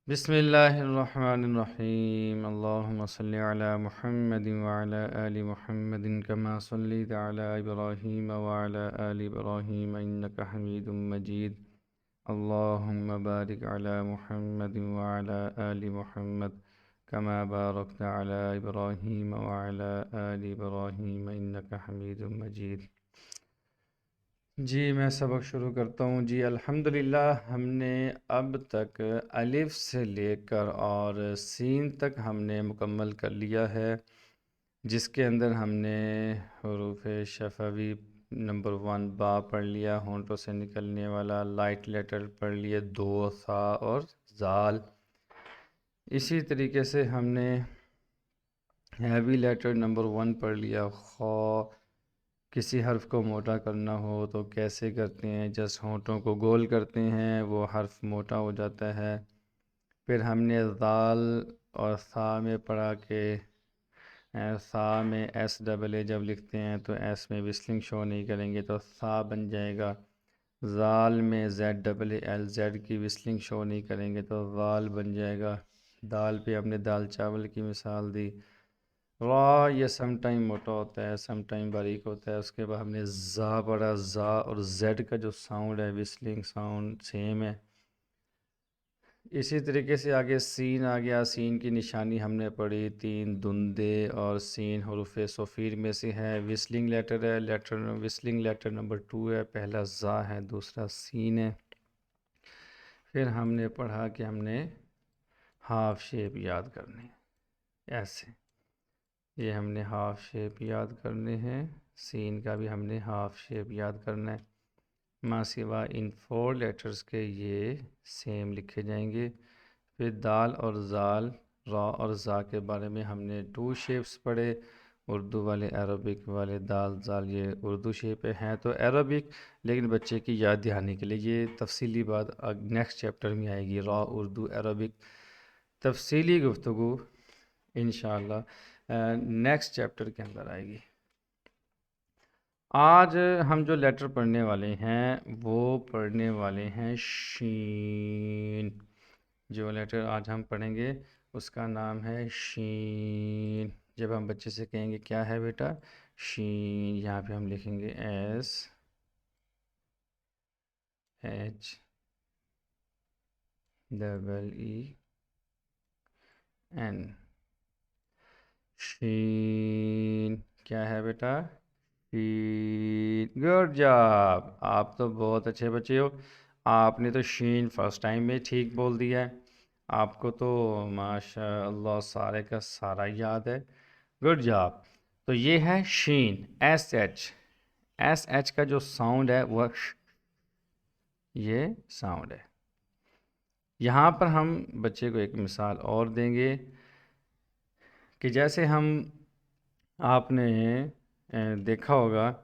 बिस्मिल्लाहिर्रहमानिर्रहीम अल्लाहुम्मा सल्लि अला मुहम्मदिन व अला आलि मुहम्मदिन कमा सल्लैता अला इब्राहीम व अला आलि इब्राहीम इन्नका हमीदुम मजीद। अल्लाहुम्मा बारिक अला मुहम्मदिन व अला आलि मुहम्मद कमा बारकता अला इब्राहीम व अला आलि इब्राहीम इन्नका हमीदुम मजीद। जी मैं सबक शुरू करता हूँ। जी अल्हम्दुलिल्लाह हमने अब तक अलिफ से लेकर और सीन तक हमने मुकम्मल कर लिया है, जिसके अंदर हमने हरूफ शफवी नंबर 1 बा पढ़ लिया, होंठों से निकलने वाला लाइट लेटर पढ़ लिए, दो सा और जाल। इसी तरीके से हमने हैवी लेटर नंबर 1 पढ़ लिया, खौ। किसी हर्फ को मोटा करना हो तो कैसे करते हैं, जस्ट होंठों को गोल करते हैं, वो हर्फ मोटा हो जाता है। फिर हमने ज़ाल और सा में पढ़ा के सा में एस डबल ए जब लिखते हैं तो एस में विस्लिंग शो नहीं करेंगे तो सा बन जाएगा। ज़ाल में Z double A L Z की विस्लिंग शो नहीं करेंगे तो ज़ाल बन जाएगा। दाल पे हमने दाल चावल की मिसाल दी। रा ये सम टाइम मोटा होता है, सम टाइम बारीक होता है। उसके बाद हमने ज़ा पढ़ा, ज़ा और जेड का जो साउंड है विस्लिंग साउंड सेम है। इसी तरीके से आगे सीन आ गया, सीन की निशानी हमने पढ़ी, 3 धुंधे और सीन हरूफ सफ़ीर में से है, विस्लिंग लेटर है, विस्लिंग लेटर नंबर 2 है, पहला ज़ा है, दूसरा सीन है। फिर हमने पढ़ा कि हमने हाफ शेप याद करनी है, ऐसे ये हमने हाफ शेप याद करने हैं। सीन का भी हमने हाफ शेप याद करना है। माँ सिवा इन 4 लेटर्स के ये सेम लिखे जाएंगे। फिर दाल और ज़ाल, रा और ज़ा के बारे में हमने 2 शेप्स पढ़े, उर्दू वाले, अरबिक वाले। दाल ज़ाल ये उर्दू शेप हैं तो अरबिक, लेकिन बच्चे की याद दहानी के लिए ये तफसीली बात नेक्स्ट चैप्टर में आएगी। रा उर्दू अरबिक तफसीली गुफ्तगू इंशाअल्लाह नेक्स्ट चैप्टर के अंदर आएगी। आज हम जो लेटर पढ़ने वाले हैं वो पढ़ने वाले हैं शीन। जो लेटर आज हम पढ़ेंगे उसका नाम है शीन। जब हम बच्चे से कहेंगे क्या है बेटा, शीन, यहाँ पे हम लिखेंगे S H double E N, शीन। क्या है बेटा, शीन। गुड जॉब, आप तो बहुत अच्छे बच्चे हो। आपने तो शीन फर्स्ट टाइम में ठीक बोल दिया है। आपको तो माशाअल्लाह सारे का सारा याद है। Good job. तो ये है शीन, एस एच। एस एच का जो साउंड है वह ये साउंड है। यहाँ पर हम बच्चे को एक मिसाल और देंगे कि जैसे हम आपने देखा होगा,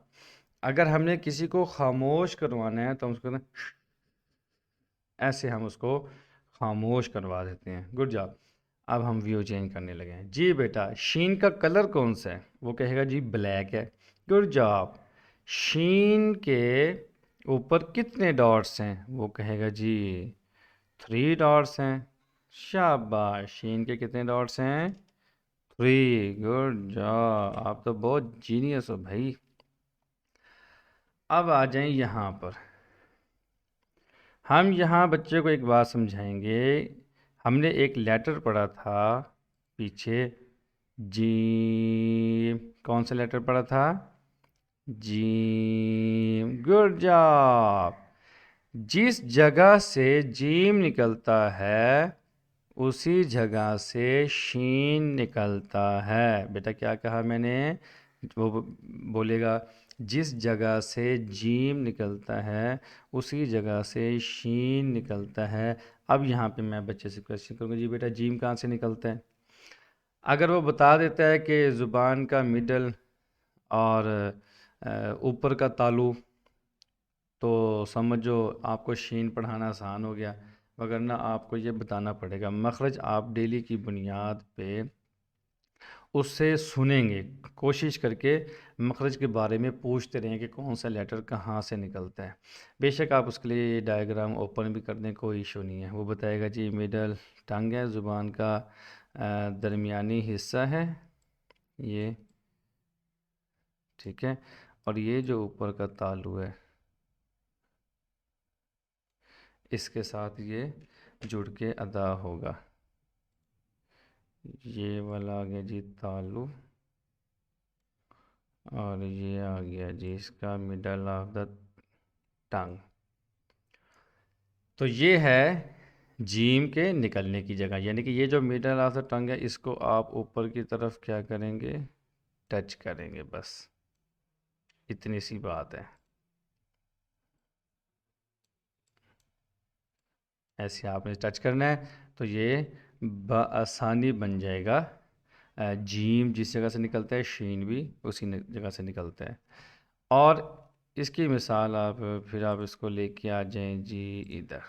अगर हमने किसी को खामोश करवाना है तो हम उसको ऐसे हम उसको खामोश करवा देते हैं। Good job. अब हम व्यू चेंज करने लगे हैं। जी बेटा, शीन का कलर कौन सा है? वो कहेगा जी ब्लैक है। Good job. शीन के ऊपर कितने डॉट्स हैं? वो कहेगा जी 3 डॉट्स हैं। शाबाश, शीन के कितने डॉट्स हैं? 3। गुड जॉब, आप तो बहुत जीनियस हो भाई। अब आ जाएं यहाँ पर। हम यहाँ बच्चे को एक बात समझाएंगे। हमने एक लेटर पढ़ा था पीछे, जी। कौन सा लेटर पढ़ा था? जीम। Good job. जिस जगह से जीम निकलता है उसी जगह से शीन निकलता है। बेटा क्या कहा मैंने? वो बोलेगा जिस जगह से जीम निकलता है उसी जगह से शीन निकलता है। अब यहाँ पे मैं बच्चे से क्वेश्चन करूँगा, जी बेटा जीम कहाँ से निकलता है? अगर वो बता देता है कि ज़ुबान का मिडल और ऊपर का तालु, तो समझो आपको शीन पढ़ाना आसान हो गया। वगरना आपको ये बताना पड़ेगा। मखरज आप डेली की बुनियाद पे उससे सुनेंगे, कोशिश करके मखरज के बारे में पूछते रहें कि कौन सा लेटर कहाँ से निकलता है। बेशक आप उसके लिए डायग्राम ओपन भी कर दें, कोई इशू नहीं है। वो बताएगा जी मिडल टंग है, ज़ुबान का दरमियानी हिस्सा है ये, ठीक है। और ये जो ऊपर का तालु है इसके साथ ये जुड़ के अदा होगा। ये वाला आ गया जी तालु, और ये आ गया जी इसका मिडल ऑफ द टंग। तो ये है जीम के निकलने की जगह, यानी कि ये जो मिडल ऑफ द टंग है इसको आप ऊपर की तरफ क्या करेंगे, टच करेंगे, बस इतनी सी बात है। ऐसे आपने टच करना है तो ये बआसानी बन जाएगा जीम। जिस जगह से निकलता है शीन भी उसी जगह से निकलता है। और इसकी मिसाल आप फिर आप इसको लेके आ जाएं जी इधर,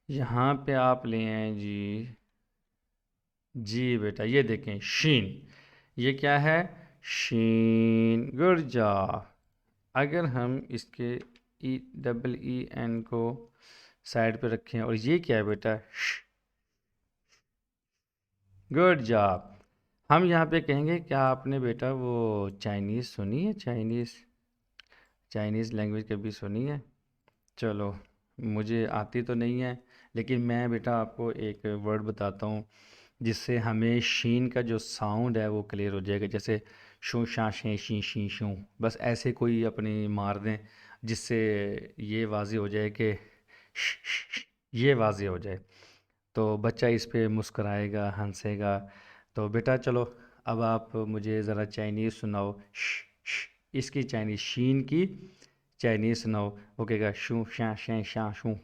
यहाँ पे आप ले आए जी, जी बेटा ये देखें शीन, ये क्या है, शीन, गुड जॉब। अगर हम इसके EEN को साइड पे रखें, और ये क्या है बेटा, गुड जॉब। हम यहाँ पे कहेंगे क्या आपने बेटा वो चाइनीज़ सुनी है, चाइनीज़ लैंग्वेज कभी सुनी है? चलो, मुझे आती तो नहीं है, लेकिन मैं बेटा आपको एक वर्ड बताता हूँ जिससे हमें शीन का जो साउंड है वो क्लियर हो जाएगा। जैसे शू शा शे शी शी शू, बस ऐसे कोई अपनी मार दें जिससे ये वाज़े हो जाए कि ये वाज़े हो जाए, तो बच्चा इस पे मुस्कराएगा, हंसेगा। तो बेटा चलो अब आप मुझे ज़रा चाइनीज़ सुनाओ, इसकी चाइनीज़, शीन की चाइनीज़ सुनाओ। वो कहेगा शू शा शे शा शू।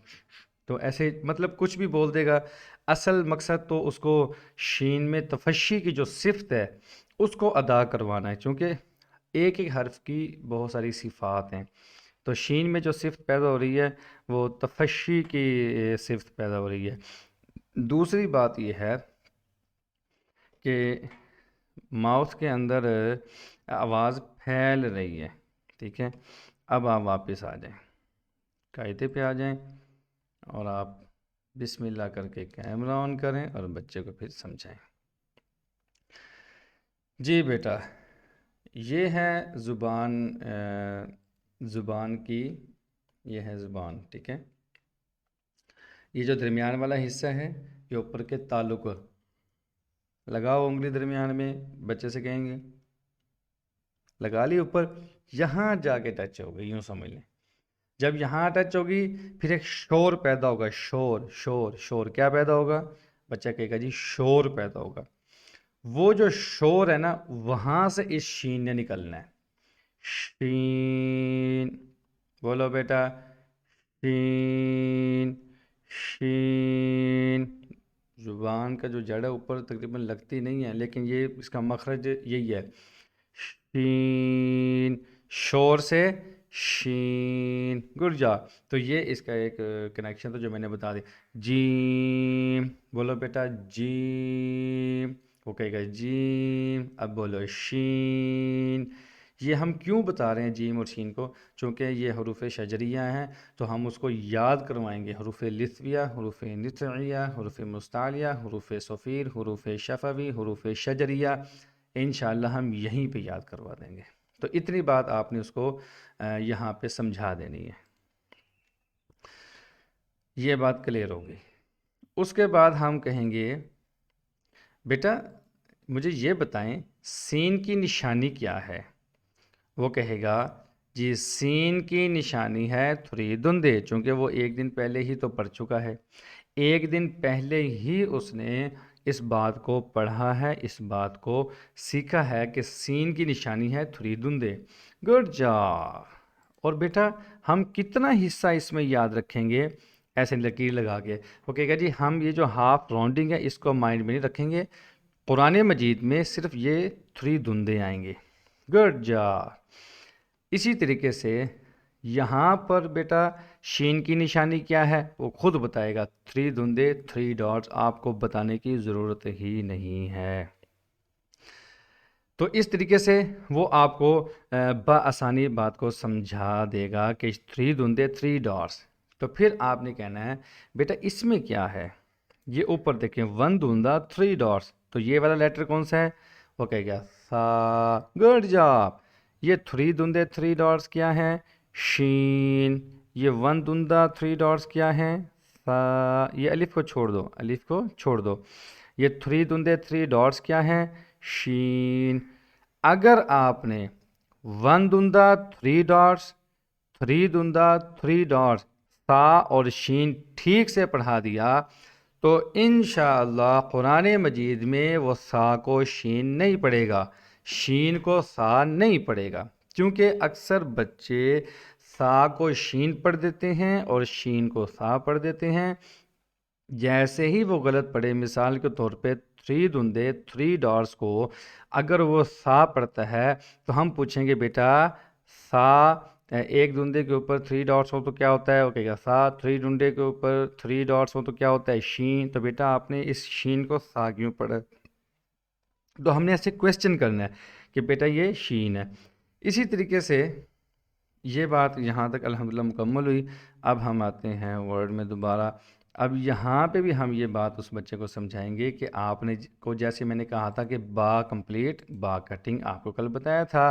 तो ऐसे मतलब कुछ भी बोल देगा। असल मकसद तो उसको शीन में तफशी की जो सिफत है उसको अदा करवाना है, क्योंकि एक एक हर्फ की बहुत सारी सिफ़ात हैं। तो शीन में जो सिफत पैदा हो रही है वो तफशी की सिफत पैदा हो रही है। दूसरी बात यह है कि माउथ के अंदर आवाज़ फैल रही है, ठीक है। अब आप वापस आ जाएं, कायदे पे आ जाएं, और आप बिस्मिल्लाह करके कैमरा ऑन करें और बच्चे को फिर समझाएं। जी बेटा, ये है ज़ुबान की, ये है ज़ुबान, ठीक है। ये जो दरमियान वाला हिस्सा है ये ऊपर के ताल्लुक, लगाओ उंगली दरमियान में, बच्चे से कहेंगे लगा ली ऊपर, यहाँ जाके टच होगी, यूँ समझ लें। जब यहाँ टच होगी फिर एक शोर पैदा होगा, शोर शोर शोर, क्या पैदा होगा, बच्चा कहेगा जी शोर पैदा होगा। वो जो शोर है ना वहाँ से इस शीन ने निकलना है, शीन, बोलो बेटा, शीन, शीन। जुबान का जो जड़ है ऊपर तकरीबन लगती नहीं है, लेकिन ये इसका मखरज यही है, शीन, शोर से शीन, गुड जॉब। तो ये इसका एक कनेक्शन था जो मैंने बता दिया। जीम, बोलो बेटा जीम, वो कहेगा जीम। अब बोलो शीन। ये हम क्यों बता रहे हैं जीम और शीन को, चूँकि ये हरूफ शजरिया हैं, तो हम उसको याद करवाएंगे। हरूफ लिस्विया, हरूफ नितइया, हरूफ मुस्तालिया, हरूफ सफ़ीर, हरूफ शफवी, हरूफ शजरिया, इंशाअल्लाह हम यहीं पे याद करवा देंगे। तो इतनी बात आपने उसको यहाँ पे समझा देनी है। ये बात क्लियर होगी। उसके बाद हम कहेंगे बेटा मुझे ये बताएं सीन की निशानी क्या है। वो कहेगा जी सीन की निशानी है थ्री धुंधे, चूँकि वो एक दिन पहले ही तो पढ़ चुका है, एक दिन पहले ही उसने इस बात को पढ़ा है, इस बात को सीखा है कि सीन की निशानी है थ्री धुंधे, गुड जॉब। और बेटा हम कितना हिस्सा इसमें याद रखेंगे, ऐसे लकीर लगा के। वो कहेगा जी हम ये जो हाफ राउंडिंग है इसको माइंड में नहीं रखेंगे, कुरान मजीद में सिर्फ ये थ्री धुंधे आएंगे, गुड जॉब। इसी तरीके से यहाँ पर बेटा शीन की निशानी क्या है वो खुद बताएगा। 3 धुंधे 3 डॉट्स, आपको बताने की ज़रूरत ही नहीं है। तो इस तरीके से वो आपको बआसानी बात को समझा देगा कि 3 धुंधे 3 डॉट्स। तो फिर आपने कहना है बेटा इसमें क्या है। ये ऊपर देखें 1 धुंधा 3 डॉट्स, तो ये वाला लेटर कौन सा है, वो कहेगा सा। Good job. ये 3 धुंधे 3 डॉट्स क्या है, शीन। ये 1 धुंधा 3 डॉट्स क्या है, सा। ये अलिफ को छोड़ दो, अलिफ को छोड़ दो। ये 3 धुंधे 3 डॉट्स क्या है, शीन। अगर आपने 1 धुंधा 3 डॉट्स, 3 धुंधा 3 डॉट्स, सा और शीन ठीक से पढ़ा दिया तो इंशाअल्लाह कुरान मजीद में वो सा को शीन नहीं पढ़ेगा, शीन को सा नहीं पढ़ेगा। क्योंकि अक्सर बच्चे सा को शीन पढ़ देते हैं और शीन को सा पढ़ देते हैं। जैसे ही वो गलत पढ़े, मिसाल के तौर पे 3 धुंधे 3 डॉट्स को अगर वो सा पढ़ता है तो हम पूछेंगे बेटा सा, एक धुंधे के ऊपर 3 डॉट्स हो तो क्या होता है, वो कहेगा सा। 3 धुंधे के ऊपर 3 डॉट्स हो तो क्या होता है, शीन। तो बेटा आपने इस शीन को सा क्यों पढ़ा। तो हमने ऐसे क्वेश्चन करना है कि बेटा ये शीन है। इसी तरीके से ये बात यहाँ तक अल्हम्दुलिल्लाह मुकम्मल हुई। अब हम आते हैं वर्ड में दोबारा। अब यहाँ पे भी हम ये बात उस बच्चे को समझाएंगे कि आपने को जैसे मैंने कहा था कि बा कंप्लीट बा कटिंग, आपको कल बताया था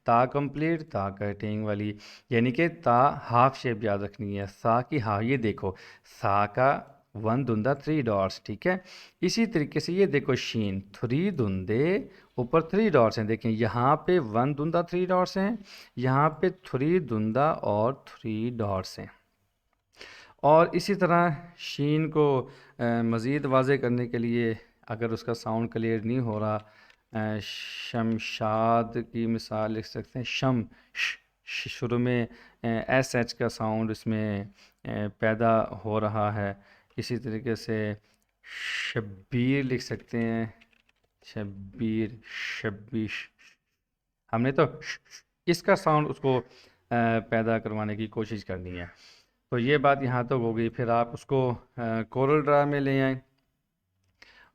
ता कंप्लीट ता कटिंग वाली, यानी कि ता हाफ शेप याद रखनी है, सा की हाफ। ये देखो सा का 1 धुंधा 3 डॉट्स, ठीक है। इसी तरीके से ये देखो शीन 3 धुंधे ऊपर 3 डॉट्स हैं। देखें यहाँ पे 1 धुंधा 3 डॉट्स हैं, यहाँ पे 3 धुंधा और 3 डॉट्स हैं। और इसी तरह शीन को मज़ीद वाज़े करने के लिए, अगर उसका साउंड क्लियर नहीं हो रहा, शमशाद की मिसाल लिख सकते हैं। शुरू में एस एच का साउंड इसमें पैदा हो रहा है। इसी तरीके से शब्बीर लिख सकते हैं, शब्बीर शब्बीश। हमने तो इसका साउंड उसको पैदा करवाने की कोशिश करनी है। तो ये बात यहाँ तक हो गई। फिर आप उसको कोरल ड्रा में ले आएँ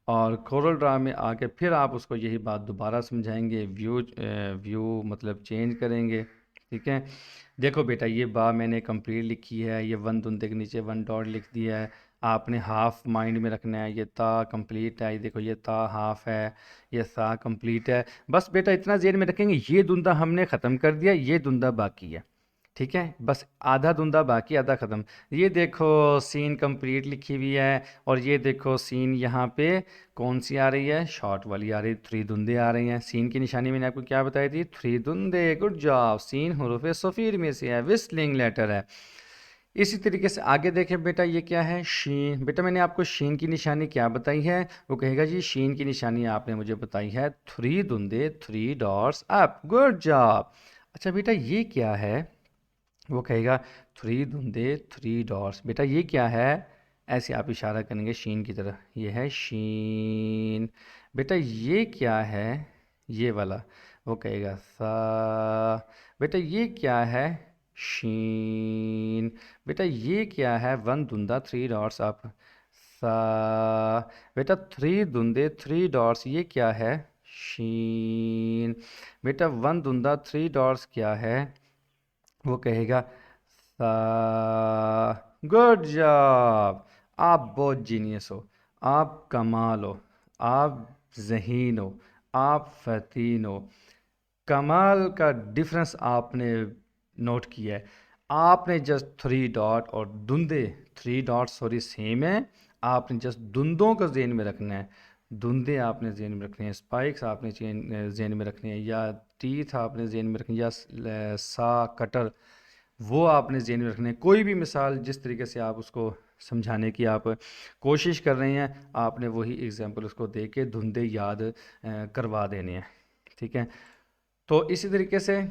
और कोरल ड्रा में आके फिर आप उसको यही बात दोबारा समझाएंगे। व्यू मतलब चेंज करेंगे, ठीक है। देखो बेटा ये बा मैंने कंप्लीट लिखी है, ये 1 धुंधे के नीचे 1 डॉट लिख दिया है। आपने हाफ माइंड में रखना है। ये ता कंप्लीट है, ये देखो ये ता हाफ है, ये सा कंप्लीट है। बस बेटा इतना ज़हन में रखेंगे, ये धुंधा हमने ख़त्म कर दिया, ये धुंधा बाकी है, ठीक है। बस आधा धुंधा बाकी, आधा ख़त्म। ये देखो सीन कंप्लीट लिखी हुई है और ये देखो सीन यहाँ पे कौन सी आ रही है, शॉर्ट वाली आ रही है, 3 धुंधे आ रही हैं। सीन की निशानी मैंने आपको क्या बताई थी, 3 धुंधे। Good job. सीन हुरूफ सफ़ीर में से है, विस्लिंग लेटर है। इसी तरीके से आगे देखें बेटा, ये क्या है, शीन। बेटा मैंने आपको शीन की निशानी क्या बताई है, वो कहेगा जी शीन की निशानी आपने मुझे बताई है 3 धुंधे 3 डॉट्स अप। Good job. अच्छा बेटा ये क्या है, वो कहेगा 3 धुंधे 3 डॉट्स। बेटा ये क्या है, ऐसे आप इशारा करेंगे शीन की तरह, ये है शीन। बेटा ये क्या है, ये वाला, वो कहेगा सा। बेटा ये क्या है, शीन। बेटा ये क्या है, 1 धुंधा 3 डॉट्स आप, सा। बेटा 3 धुंधे 3 डॉट्स ये क्या है, शीन। बेटा 1 धुंधा 3 डॉट्स क्या है, वो कहेगा सा। Good job. आप बहुत जीनियस हो, आप कमाल हो, आप ज़हीन हो, आप फतीन हो। कमाल का डिफरेंस आपने नोट किया है। आपने जस्ट 3 डॉट और धुंधे, 3 डॉट सॉरी सेम है, आपने जस्ट धुंधों का ज़हन में रखना है। धुंधे आपने ज़हन में रखने हैं, स्पाइक्स आपने ज़हन में रखने हैं, या टीथ आपने ज़हन में रखने, या सा कटर वो आपने ज़हन में रखने हैं। कोई भी मिसाल जिस तरीके से आप उसको समझाने की आप कोशिश कर रहे हैं, आपने वही एग्जांपल उसको दे के धुंधे याद करवा देने हैं, ठीक है। तो इसी तरीके से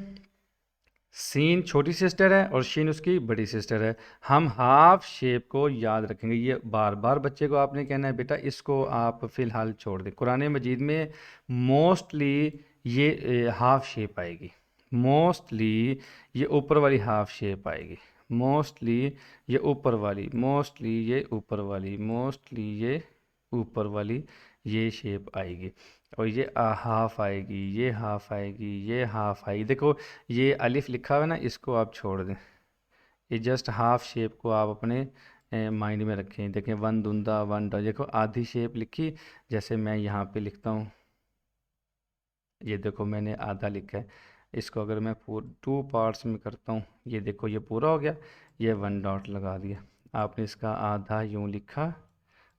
सीन छोटी सिस्टर है और शीन उसकी बड़ी सिस्टर है। हम हाफ शेप को याद रखेंगे। ये बार बार बच्चे को आपने कहना है बेटा इसको आप फ़िलहाल छोड़ दें। कुरान मजीद में मोस्टली ये हाफ शेप आएगी, मोस्टली ये ऊपर वाली हाफ शेप आएगी, मोस्टली ये ऊपर वाली, मोस्टली ये ऊपर वाली, मोस्टली ये ऊपर वाली ये शेप आएगी। और ये हाफ आएगी, ये हाफ आएगी, ये हाफ आएगी। देखो ये अलिफ लिखा हुआ है ना, इसको आप छोड़ दें, ये जस्ट हाफ शेप को आप अपने माइंड में रखें। देखें वन दूंदा वन डा, देखो आधी शेप लिखी, जैसे मैं यहाँ पे लिखता हूँ, ये देखो मैंने आधा लिखा है। इसको अगर मैं टू पार्ट्स में करता हूँ, ये देखो ये पूरा हो गया, ये वन डॉट लगा दिया। आपने इसका आधा यूँ लिखा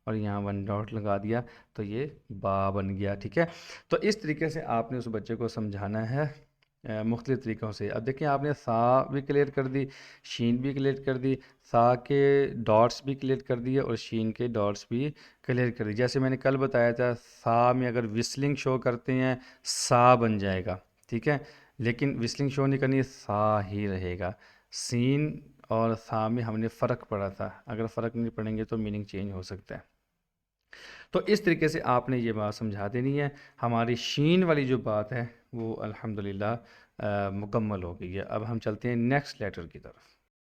और यहाँ वन डॉट लगा दिया, तो ये बा बन गया। ठीक है, तो इस तरीके से आपने उस बच्चे को समझाना है मुख्तलिफ़ तरीक़ों से। अब देखिए आपने सा भी क्लियर कर दी, शीन भी क्लियर कर दी, सा के डॉट्स भी क्लियर कर दिए और शीन के डॉट्स भी क्लियर कर दी। जैसे मैंने कल बताया था, सा में अगर विस्लिंग शो करते हैं सा बन जाएगा, ठीक है, लेकिन विस्लिंग शो नहीं करनी, सा ही रहेगा। सीन और सा में हमने फ़र्क पढ़ा था, अगर फ़र्क नहीं पढ़ेंगे तो मीनिंग चेंज हो सकता है। तो इस तरीके से आपने ये बात समझा देनी है। हमारी शीन वाली जो बात है वो अल्हम्दुलिल्लाह मुकम्मल हो गई है। अब हम चलते हैं नेक्स्ट लेटर की तरफ।